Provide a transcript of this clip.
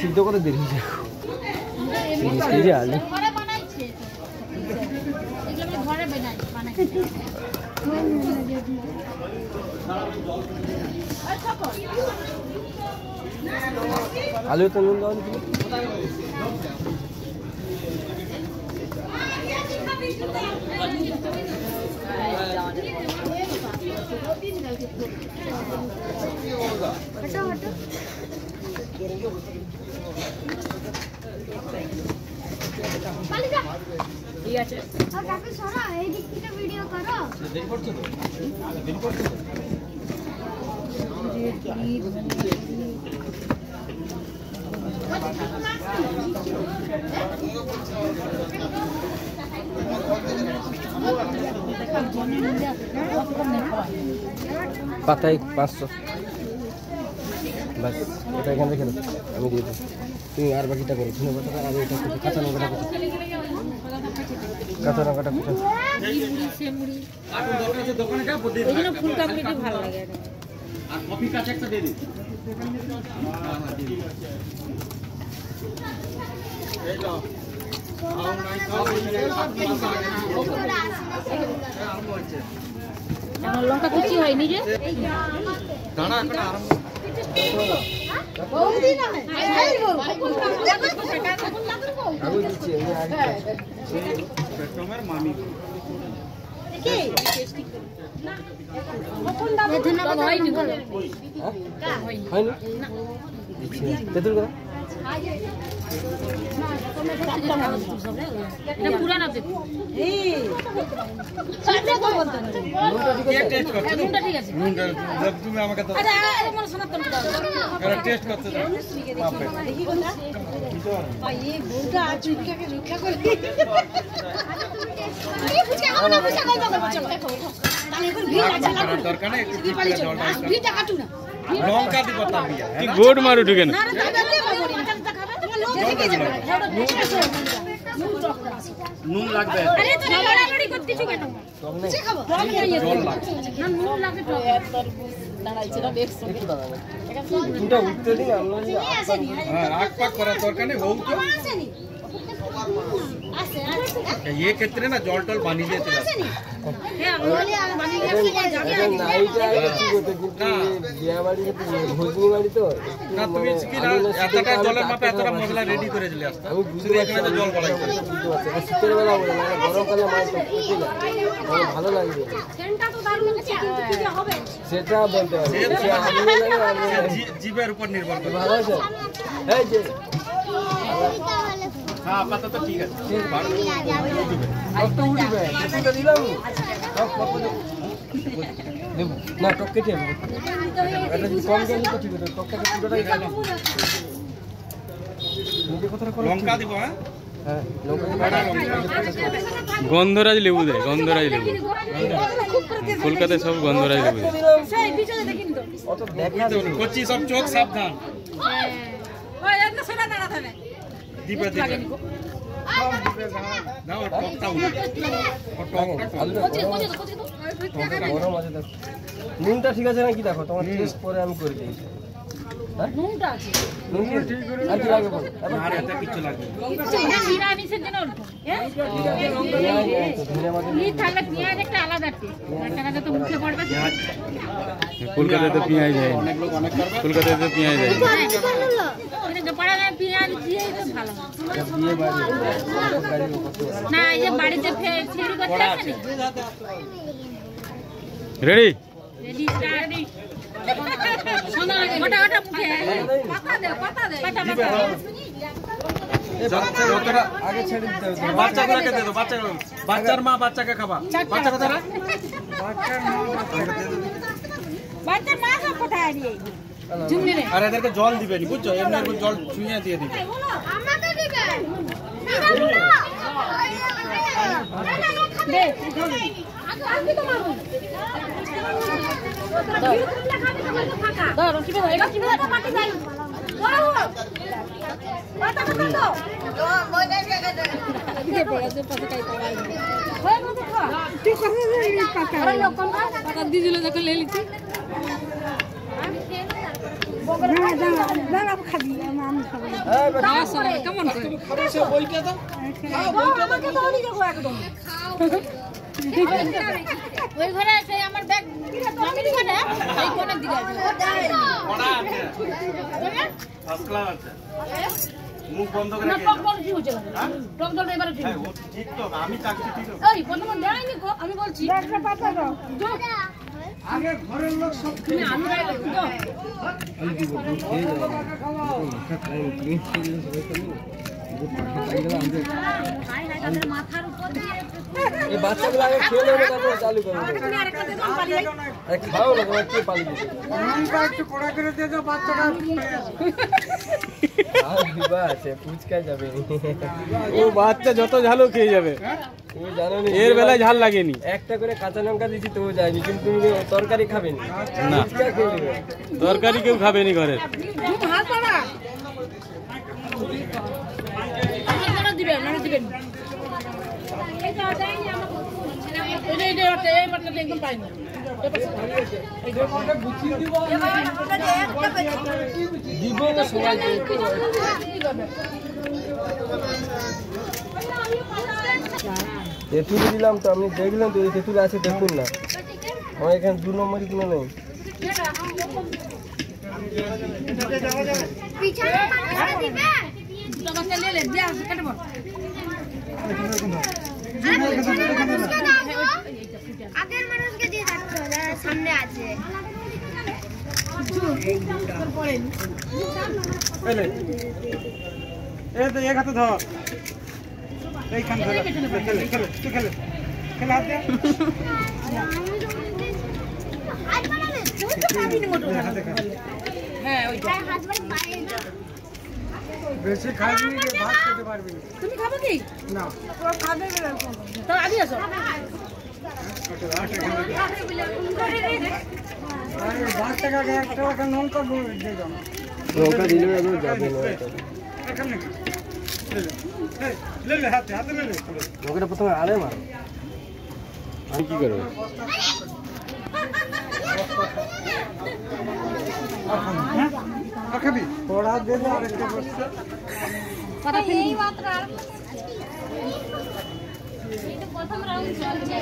সিদ্ধ করে দেরি আলু আলু তো নুন দাও ঠিক আছে আর কাকে সরা এই দিক থেকে ভিডিও করো দেরি করছো তো দেরি করছো তো পাতায় 500 বাস এটা এখানে রেখে দাও আমি দিয়ে দিই তুমি আর বাকিটা করো ধনে পাতা আর এটা কাঁচা লঙ্কাটা করো কাঁচা লঙ্কাটা করো এই মুড়ি সে মুড়ি কাটুন দরকার আছে দোকানে যা বদে ওই জন্য ফুল কাকড়িটা ভালো লাগে আর কফি কাছে একটা দিয়ে দিই এই দাও আমার লঙ্কা কুচি হয়নি যে দাঁড়া এখন আরম্ভ বৌদি না এই গো আমি দিচ্ছি আমি আগে পেট্রোমের মামি কি টেস্টি না কোন দাম ধন্যবাদ হয়নি বলো হয়নি না দিচ্ছি তেতুল করা এটা পুরানা দেখো এই সাথে কো বলতে কে টেস্ট করছো নুনটা ঠিক আছে নুনটা তুমি আমাকে দাও আরে মনে সনাতন দাও এরা টেস্ট করতে দাও বাপরে দেখি কোনটা ভাই এই বউটা আজ উঠকে রক্ষা করে এই বুঝে আমরা বুঝা গল্প করব চলো তাহলে এখন ভিড় আছে না দরকার নেই একটু ভিড়টা কাটু না লঙ্কা দিব তাবিয়া কি গোড মারু ঢুকে না না দাদা নুন লাগবে আরে তো লড়ালড়ি করতেছো কেন কিছু খাবো জল লাগবে না নুন লাগবে তো দাঁড়াইছে না দেখছো দুটো উঠতে দিন আমরা হ্যাঁ আগ পাক করা দরকার নেই হউ তো আছে ये ক্ষেত্রে না জল টল বানি দিতে আসে হ্যাঁ বলি আর বানি দিতে যাবে নাইটা কি করতে কিন্তু বিয়া বাড়ি ভোজনি বাড়ি তো না তুমি কি না এতটা জলের মাপে এতটা মশলা রেডি করে দিলে আসতে আমি শুধু এখানে তো জল গলাই করে শীতের বেলা বলে না গরমকালে মাছ করতে না ভালো লাগবে সেন্টটা তো দারুণ আছে কিন্তু কি হবে সেটা বলতে হবে সে আমি জানি জিভের উপর নির্ভর করে ভালো আছে এই যে হ্যাঁ আপাতত ঠিক আছে কত উঠবে কিছুটা দিলাম দেব না টক কেটে দেব এটা যদি কম গেলে তো ঠিক আছে টকটাকে পুরোটাই খাই নিজে কথাটা করো লঙ্কা দিব হ্যাঁ হ্যাঁ লঙ্কা গন্ধরাজ লেবু দেয় গন্ধরাজ লেবু কলকাতায় সব গন্ধরাজ লেবু সেই পিছনে দেখিন তো অত দেখা কচি সব চোখ সাবধান ওই একটা সোনা দাঁড়া থাকে দিবে দিবে দাও টকটা গরম আছে দেখো নুনটা ঠিক আছে নাকি দেখো তোমার টেস্ট পরে আমি করে দিই নুনটা আছে নুন ঠিক করে আর কি লাগবে বল আর এটা কিছু লাগবে না নিরামিষের জন্য অল্প হ্যাঁ নি তাহলে পেঁয়াজ একটা আলাদা টেস্ট একটা তো মুখে পড়বে কলকাতায় তো পেঁয়াজ যায় অনেক লোক অনেক করবে কলকাতায় তো পেঁয়াজ যায় এটা পড়া যায় পেঁয়াজ দিয়ে তো ভালো বিয়ে বাড়ি না এই যে বাড়িতে ফেরি করতে আছে রেডি রেডি রেডি শোনা ওটা ওটা মুখে পাতা দে পাতা যতটা আগে ছেড়ে দিতে হবে বাচ্চাগুলোকে দে দাও বাচ্চার মা বাচ্চাকে খাবা বাচ্চা কথা রে বাচ্চার মা সব কোথায় দিয়ে ঝুমনি রে আর এদেরকে জল দিবেনি বুঝছো এমনি একটু জল চুইয়ে দিয়ে দিবে আমাকে দিবে দে আমি তো মারবো দাও কি হবে এবার কি হবে মাটি যাই বড় পাতা পাতা দাও তো মই যাই জায়গা দিতে পেয়েছে পাতা কাই পাওয়া হয় মতে খা তুই কথা পাতা আরে লোক পাতা দিদিলে দেখে লে লিছি কেমন ওই ঘরে আমার ব্যাগ মামির ঘরে এই কোণের দিকে আছে মুখ বন্ধ করে টক দল কি হচ্ছে টক দল এবারে ঠিক ঠিক তো আমি তাকে ঠিক এই বন্ধু দেয়নি গো আমি বলছি ব্যাগটা পাতা দাও আগে ঘরের লোক সব তুমি আমি গায়ে দাও আমি দিব খেয়ে যাবো মাথা খাই ক্লিন করে সবাই খালি মাথার উপর দিয়ে এই বাচ্চাগুলো আগে খেয়ে নেবে তারপর চালু করবে তুমি আরেকটা দে দাও পারি আরে খাও না তোমার কি পালি দিছে লঙ্কা একটু কড়া করে দিয়ে দাও বাচ্চাটা আর দিবা আছে ফুচকা যাবে ও বাচ্চা যত ঝালও খেয়ে যাবে, তুমি জানো না এর বেলায় ঝাল লাগেনি। একটা করে কাঁচা লঙ্কা দিছি তো যায়নি, কিন্তু তুমি তরকারি খাবে না, না ফুচকা খেয়ে নেবে। তরকারি কেউ খাবেনি ঘরের। তুমি হাত পাড়া আমার দিবেন মানে দিবেন এটা দেয়নি আমাকে এই বাটটা একদম পাই না দিব না সবাই তেঁতুল দিলাম তো, আপনি দেখলেন তো তেঁতুল আছে দেখুন না, আমার এখানে 2 নম্বরই কোনো নেই। আগের মানুষকে দিয়ে থাকতে হবে, সামনে আছে এই তো এক হাতে ধর, এইখান ধরে খেলে খেলে তুই খেলে খেলে হাত দে হ্যাঁ ওইটা বেশি খাবি না, ভাত খেতে পারবি না। তুমি খাবে কি না খাবে তো আগে আসো আরে বাচ্চাকে আগে একটা টাকা লঙ্কা দিয়ে দাও, লঙ্কা দিলে আমি যাবে না, এখানে লে লে হাতে হাতে লে লে লঙ্কাটা প্রথমে আরে মারো। আমি কি করবো? খাবি পড়া দেবে আর একটা বসছে এই মাত্র আর প্রথম রাউন্ড চলছে